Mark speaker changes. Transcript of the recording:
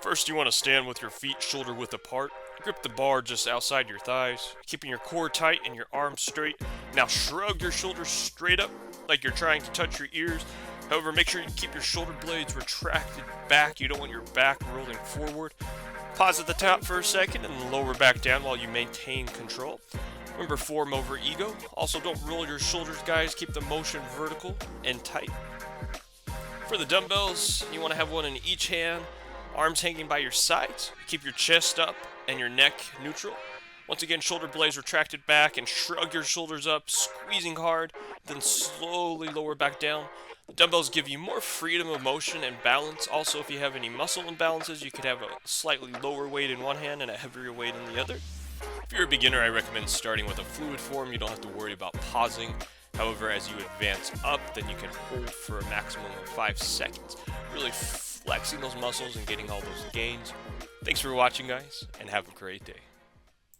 Speaker 1: First, you want to stand with your feet shoulder width apart. Grip the bar just outside your thighs, keeping your core tight and your arms straight. Now shrug your shoulders straight up like you're trying to touch your ears. However, make sure you keep your shoulder blades retracted back. You don't want your back rolling forward. Pause at the top for a second and lower back down while you maintain control. Remember, form over ego. Also, don't roll your shoulders, guys. Keep the motion vertical and tight. For the dumbbells, you want to have one in each hand, arms hanging by your sides. Keep your chest up and your neck neutral. Once again, shoulder blades retracted back and shrug your shoulders up, squeezing hard, then slowly lower back down. The dumbbells give you more freedom of motion and balance. Also, if you have any muscle imbalances, you could have a slightly lower weight in one hand and a heavier weight in the other. If you're a beginner, I recommend starting with a fluid form. You don't have to worry about pausing. However, as you advance up, then you can hold for a maximum of 5 seconds, really flexing those muscles and getting all those gains. Thanks for watching, guys, and have a great day.